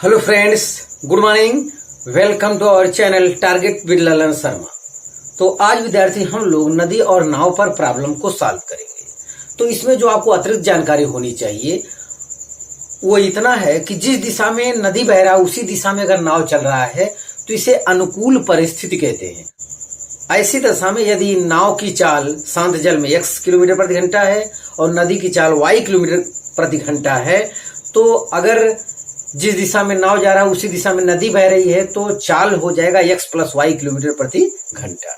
Hello friends, good morning. Welcome to our channel target with Lalan Sharma. तो आज विद्यार्थी हम लोग नदी और नाव पर प्रॉब्लम को सॉल्व करेंगे। तो इसमें जो आपको अतिरिक्त जानकारी होनी चाहिए वो इतना है कि जिस दिशा में नदी बह रहा है उसी दिशा में अगर नाव चल रहा है तो इसे अनुकूल परिस्थिति कहते हैं। ऐसी दशा में यदि नाव की चाल शांत जल में x किलोमीटर प्रति घंटा है और नदी की चाल y किलोमीटर प्रति घंटा है, तो अगर जिस दिशा में नाव जा रहा है उसी दिशा में नदी बह रही है तो चाल हो जाएगा x प्लस वाई किलोमीटर प्रति घंटा।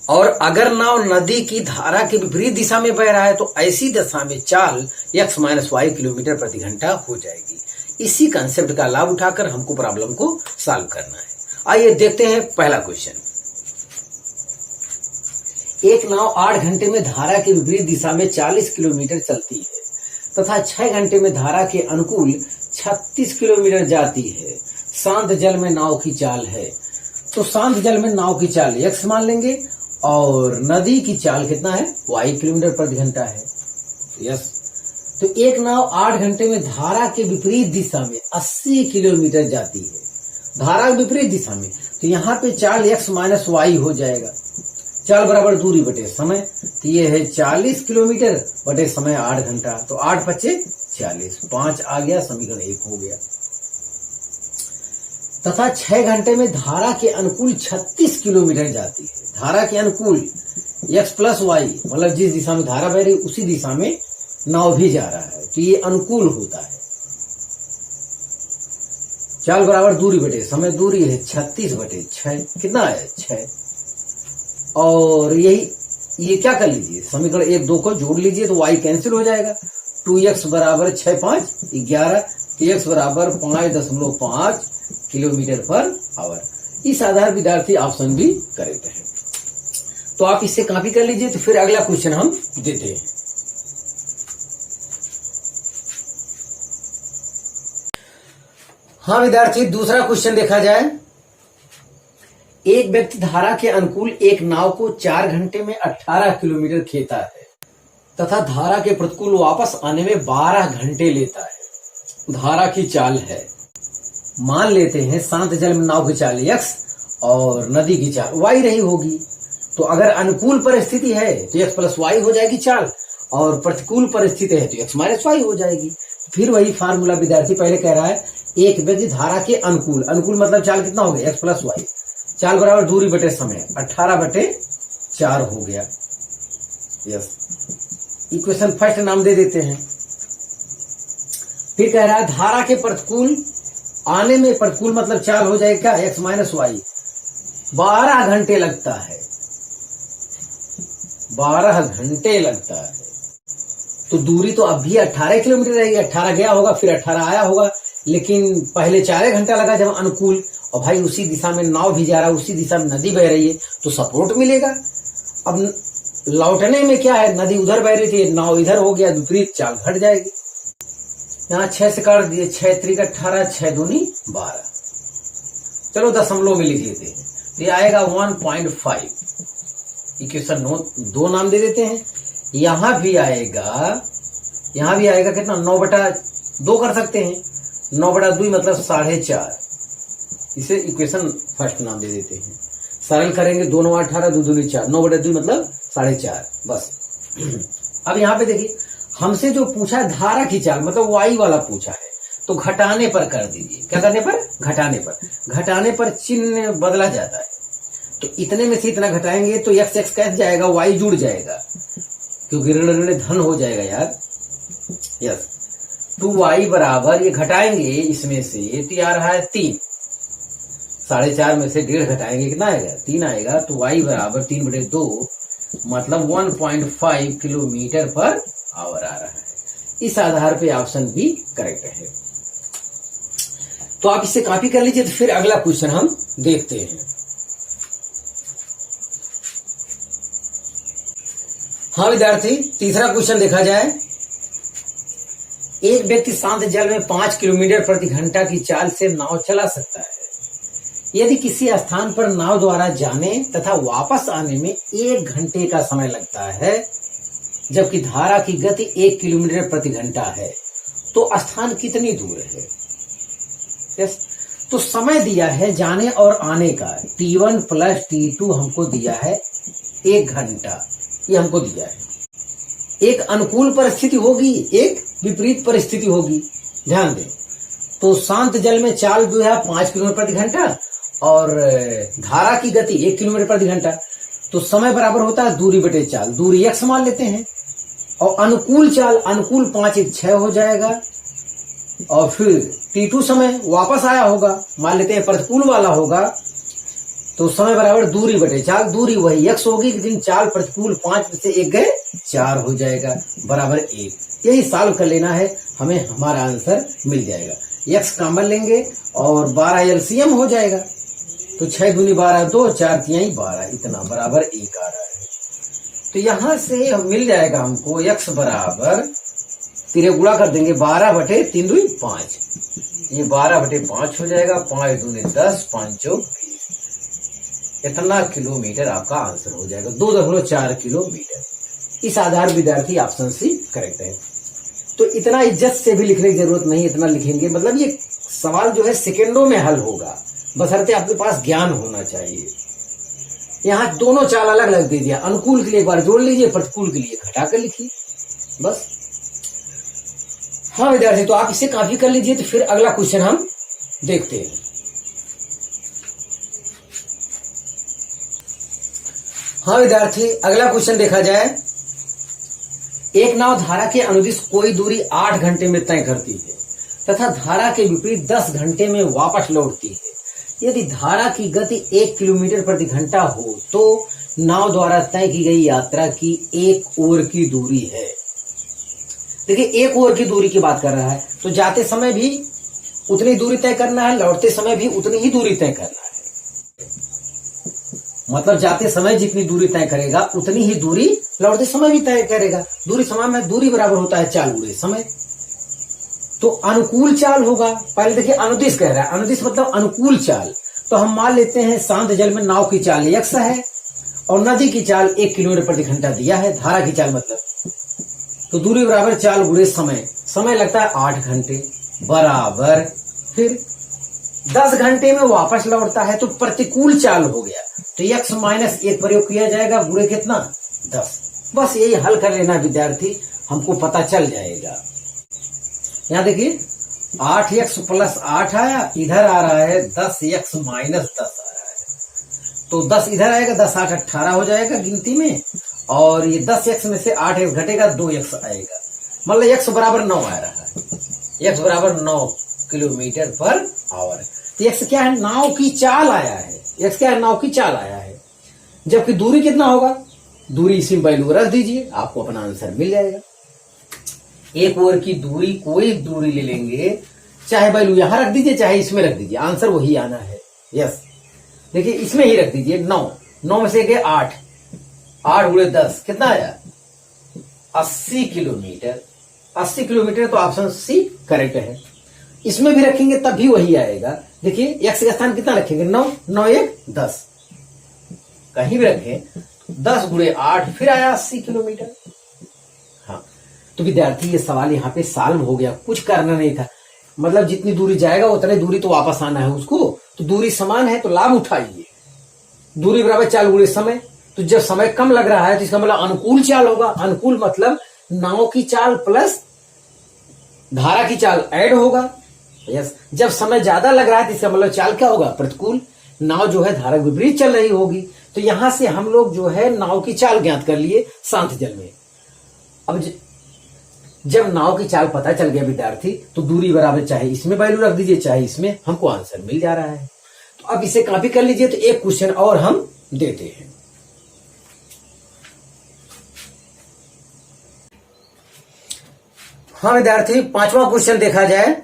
और अगर नाव नदी की धारा के विपरीत दिशा में बह रहा है तो ऐसी दशा में चाल x माइनस वाई किलोमीटर प्रति घंटा हो जाएगी। इसी कंसेप्ट का लाभ उठाकर हमको प्रॉब्लम को सॉल्व करना है। आइए देखते हैं पहला क्वेश्चन। एक नाव 8 घंटे में धारा के विपरीत दिशा में 40 किलोमीटर चलती है तथा 6 घंटे में धारा के अनुकूल 36 किलोमीटर जाती है। शांत जल में नाव की चाल है। तो शांत जल में नाव की चाल x मान लेंगे और नदी की चाल कितना है, y किलोमीटर प्रति घंटा है। यस, तो एक नाव 8 घंटे में धारा के विपरीत दिशा में 80 किलोमीटर जाती है। धारा के विपरीत दिशा में, तो यहाँ पे चाल x माइनस वाई हो जाएगा। चाल बराबर दूरी बटे समय, तो ये है 40 किलोमीटर बटे समय 8 घंटा। तो 8 पच्चे 40, 5 आ गया, समीकरण 1 हो गया। तथा 6 घंटे में धारा के अनुकूल 36 किलोमीटर जाती है। धारा के अनुकूल x प्लस वाई, मतलब जिस दिशा में धारा बह रही उसी दिशा में नाव भी जा रहा है, तो ये अनुकूल होता है। चाल बराबर दूरी बटे समय, दूरी है 36 बटे 6, कितना है 6। और यही ये क्या कर लीजिए, समीकरण 1 2 को जोड़ लीजिए तो y कैंसिल हो जाएगा। 2x बराबर 6 5 11, x बराबर 5.5 किलोमीटर पर आवर। इस आधार विद्यार्थी ऑप्शन भी करेक्ट है। तो आप इससे कॉपी कर लीजिए। तो फिर अगला क्वेश्चन हम देते हैं। हाँ विद्यार्थी, दूसरा क्वेश्चन देखा जाए। एक व्यक्ति धारा के अनुकूल एक नाव को 4 घंटे में 18 किलोमीटर खेता है तथा धारा के प्रतिकूल वापस आने में 12 घंटे लेता है। धारा की चाल है, मान लेते हैं शांत जल में नाव की चाल x और नदी की चाल y रही होगी। तो अगर अनुकूल परिस्थिति है तो x प्लस वाई हो जाएगी चाल, और प्रतिकूल परिस्थिति है तो x माइनस वाई हो जाएगी। फिर वही फार्मूला विद्यार्थी पहले कह रहा है, एक व्यक्ति धारा के अनुकूल, अनुकूल मतलब चाल कितना हो गया x प्लस वाई, चाल बराबर दूरी बटे समय 18 बटे 4 हो गया। यस, इक्वेशन फर्स्ट नाम दे देते हैं। फिर कह रहा है धारा के प्रतिकूल आने में, प्रतिकूल मतलब चाल हो जाएगा x माइनस वाई, 12 घंटे लगता है। 12 घंटे लगता है। तो दूरी तो अब भी 18 किलोमीटर रहेगी। 18 गया होगा फिर 18 आया होगा, लेकिन पहले 4 घंटा लगा जब अनुकूल, और भाई उसी दिशा में नाव भी जा रहा है, उसी दिशा में नदी बह रही है तो सपोर्ट मिलेगा। अब लौटने में क्या है, नदी उधर बह रही थी, नाव इधर हो गया, विपरीत चाल घट जाएगी। यहाँ 6 से काट दिए, 6 त्रिक 18, 6 दूनी 12। चलो दशमलव में लिख लेते हैं, तो ये आएगा 1.5। इक्वेशन 2 नाम दे देते हैं। यहाँ भी आएगा कितना, 9/2 कर सकते हैं। 9/2 मतलब 4.5। इसे इक्वेशन फर्स्ट नाम दे देते हैं। सरल करेंगे, 2 9 18, 2 दूनी 4, 9/2 मतलब 4.5 बस। अब यहाँ पे देखिए, हमसे जो पूछा धारा की चाल मतलब वाई वाला पूछा है, तो घटाने पर कर दीजिए। क्या करने पर, घटाने पर चिन्ह बदला जाता है। तो इतने में से इतना घटाएंगे तो x कैसे जाएगा, y जुड़ जाएगा, क्योंकि ऋण ऋण धन हो जाएगा यार। यस, 2y बराबर, ये घटाएंगे इसमें से तो आ रहा है 3। 4.5 में से 1.5 घटाएंगे, कितना आएगा 3 आएगा। तो y बराबर 3/2 मतलब 1.5 किलोमीटर पर आवर आ रहा है। इस आधार पे ऑप्शन भी करेक्ट है। तो आप इसे कॉपी कर लीजिए। तो फिर अगला क्वेश्चन हम देखते हैं। हाँ विद्यार्थी, तीसरा क्वेश्चन देखा जाए। एक व्यक्ति शांत जल में 5 किलोमीटर प्रति घंटा की चाल से नाव चला सकता है। यदि किसी स्थान पर नाव द्वारा जाने तथा वापस आने में 1 घंटे का समय लगता है, जबकि धारा की गति 1 किलोमीटर प्रति घंटा है, तो स्थान कितनी दूर है। यस, तो समय दिया है जाने और आने का T1 प्लस T2 हमको दिया है 1 घंटा, ये हमको दिया है। एक अनुकूल परिस्थिति होगी, एक विपरीत परिस्थिति होगी, ध्यान दें। तो शांत जल में चाल जो है 5 किलोमीटर प्रति घंटा और धारा की गति 1 किलोमीटर प्रति घंटा, तो समय बराबर होता है दूरी बटे चाल, दूरी x मान लेते हैं। और अनुकूल चाल, अनुकूल 5 1 6 हो जाएगा, और फिर T2 समय वापस आया होगा, मान लेते हैं प्रतिकूल वाला होगा, तो समय बराबर दूरी बटे चाल, दूरी वही x होगी, लेकिन चाल प्रतिकूल 5 में से 1 गए 4 हो जाएगा, बराबर 1। यही सॉल्व कर लेना है, हमें हमारा आंसर मिल जाएगा। x कॉमन लेंगे और 12 एलसीएम हो जाएगा, तो 6 दूनी 12 2 4 तिहाई 12, इतना बराबर 1 आ रहा है। तो यहां से मिल जाएगा हमको x बराबर, तिरे गुणा कर देंगे 12 बटे 3 दूनी 5, ये 12 बटे 5 हो जाएगा, 5 दूनी 10 5 चौक 20, इतना किलोमीटर आपका आंसर हो जाएगा, 2.4 किलोमीटर। इस आधार विद्यार्थी ऑप्शन सी करेक्ट है। तो इतना इज्जत से भी लिखने की जरूरत नहीं, इतना लिखेंगे, मतलब ये सवाल जो है सेकेंडों में हल होगा, बशर्ते आपके पास ज्ञान होना चाहिए। यहाँ दोनों चाल अलग अलग दे दिया, अनुकूल के लिए एक बार जोड़ लीजिए, प्रतिकूल के लिए घटा कर लिखिए, बस। हाँ विद्यार्थी, तो आप इसे कॉपी कर लीजिए। तो फिर अगला क्वेश्चन हम देखते हैं। हाँ विद्यार्थी, अगला क्वेश्चन देखा जाए। एक नाव धारा के अनुदिश कोई दूरी 8 घंटे में तय करती है तथा धारा के विपरीत 10 घंटे में वापस लौटती है। यदि धारा की गति 1 किलोमीटर प्रति घंटा हो तो नाव द्वारा तय की गई यात्रा की एक ओर की दूरी है। देखिए, एक ओर की दूरी की बात कर रहा है, तो जाते समय भी उतनी दूरी तय करना है, लौटते समय भी उतनी ही दूरी तय करना है। मतलब जाते समय जितनी दूरी तय करेगा उतनी ही दूरी लौटते समय भी तय करेगा। दूरी समान में दूरी बराबर होता है चाल गुणे समय। तो अनुकूल चाल होगा। पहले देखिए अनुदिश कह रहा है, अनुदिश मतलब अनुकूल चाल। तो हम मान लेते हैं शांत जल में नाव की चाल x है और नदी की चाल 1 किलोमीटर प्रति घंटा दिया है, धारा की चाल मतलब। तो दूरी बराबर चाल गुणे समय, समय लगता है 8 घंटे बराबर, फिर 10 घंटे में वापस लौटता है, तो प्रतिकूल चाल हो गया। तो x माइनस 1 प्रयोग किया जाएगा, गुणे कितना 10। बस यही हल कर लेना विद्यार्थी, हमको पता चल जाएगा। यहाँ देखिए 8x प्लस 8 आया, इधर आ रहा है 10x माइनस 10 आ रहा है। तो 10 इधर आएगा, 10 8 18 हो जाएगा गिनती में, और ये 10x में से 8x घटेगा, 2x आएगा, मतलब x बराबर 9 आ रहा है। x बराबर 9 किलोमीटर पर आवर। तो x क्या है, नाव की चाल आया है। x क्या है, नाव की चाल आया है। जबकि दूरी कितना होगा, दूरी इसी में वैल्यू रख दीजिए, आपको अपना आंसर मिल जाएगा। एक ओर की दूरी, कोई दूरी ले लेंगे, चाहे वैल्यू यहां रख दीजिए चाहे इसमें रख दीजिए, आंसर वही आना है। यस, देखिए इसमें ही रख दीजिए 9, 9 में से गए 8, 8 गुणे 10 कितना आया 80 किलोमीटर। 80 किलोमीटर, तो ऑप्शन सी करेक्ट है। इसमें भी रखेंगे तब भी वही आएगा। देखिए x का स्थान कितना रखेंगे, 9, 9 1 10, कहीं भी रखें 10 गुणे 8 फिर आया 80 किलोमीटर। हाँ, तो विद्यार्थी ये सवाल यहाँ पे सॉल्व हो गया, कुछ करना नहीं था। मतलब जितनी दूरी जाएगा उतनी दूरी तो वापस आना है उसको, तो दूरी समान है तो लाभ उठाइए। दूरी बराबर चाल गुणे समय, तो जब समय कम लग रहा है तो इसका मतलब अनुकूल चाल होगा। अनुकूल मतलब नाव की चाल प्लस धारा की चाल ऐड होगा। यस, जब समय ज्यादा लग रहा है तो इसका मतलब चाल क्या होगा, प्रतिकूल। नाव जो है धारा विपरीत चल रही होगी। तो यहां से हम लोग जो है नाव की चाल ज्ञात कर लिए शांत जल में। अब जब नाव की चाल पता चल गया विद्यार्थी, तो दूरी बराबर चाहे इसमें वैल्यू रख दीजिए चाहे इसमें, हमको आंसर मिल जा रहा है। तो अब इसे कॉपी कर लीजिए। तो एक क्वेश्चन और हम देते हैं। हाँ विद्यार्थी, 5वां क्वेश्चन देखा जाए।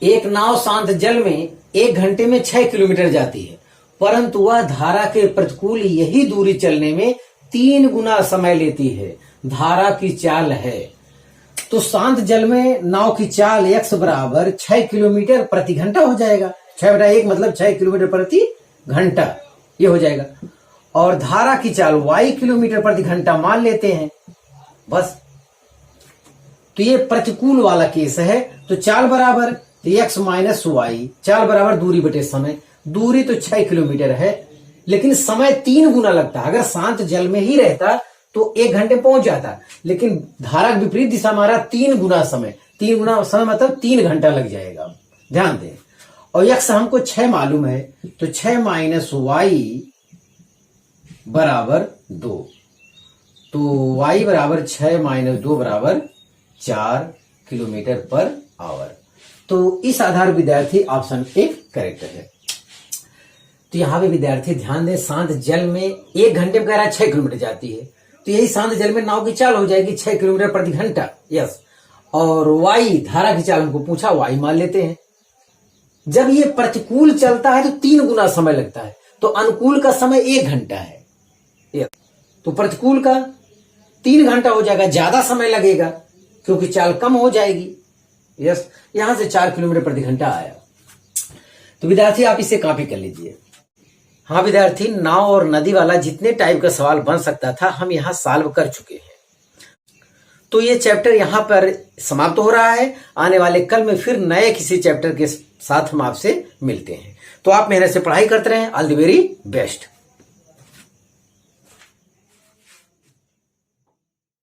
एक नाव शांत जल में 1 घंटे में 6 किलोमीटर जाती है, परंतु वह धारा के प्रतिकूल यही दूरी चलने में 3 गुना समय लेती है। धारा की चाल है। तो शांत जल में नाव की चाल x बराबर 6 किलोमीटर प्रति घंटा हो जाएगा। 6/1 मतलब 6 किलोमीटर प्रति घंटा, ये हो जाएगा। और धारा की चाल y किलोमीटर प्रति घंटा मान लेते हैं बस। तो ये प्रतिकूल वाला केस है। तो चाल बराबर तो x माइनस वाई, चाल बराबर दूरी बटे समय। दूरी तो 6 किलोमीटर है, लेकिन समय 3 गुना लगता है। अगर शांत जल में ही रहता तो 1 घंटे पहुंच जाता, लेकिन धारा विपरीत दिशा में आ रहा, 3 गुना समय। 3 गुना समय मतलब 3 घंटा लग जाएगा, ध्यान दें। और x हमको 6 मालूम है, तो 6 माइनस वाई बराबर 2। तो y बराबर 6 माइनस 2 बराबर 4 किलोमीटर पर आवर। तो इस आधार विद्यार्थी ऑप्शन ए करेक्ट है। तो यहां पे विद्यार्थी ध्यान दें, शांत जल में 1 घंटे में कह रहा है 6 किलोमीटर जाती है, तो यही शांत जल में नाव की चाल हो जाएगी 6 किलोमीटर प्रति घंटा। यस, और वाई धारा की चाल हमको पूछा, वाई मान लेते हैं। जब ये प्रतिकूल चलता है तो 3 गुना समय लगता है, तो अनुकूल का समय 1 घंटा है। यस, तो प्रतिकूल का 3 घंटा हो जाएगा, ज्यादा समय लगेगा क्योंकि चाल कम हो जाएगी। यस, यहां से 4 किलोमीटर प्रति घंटा आया। तो विद्यार्थी आप इसे कॉपी कर लीजिए। हाँ विद्यार्थी, नाव और नदी वाला जितने टाइप का सवाल बन सकता था हम यहाँ सॉल्व कर चुके हैं। तो ये चैप्टर यहाँ पर समाप्त हो रहा है। आने वाले कल में फिर नए किसी चैप्टर के साथ हम आपसे मिलते हैं। तो आप मेहनत से पढ़ाई करते रहें। All the very best.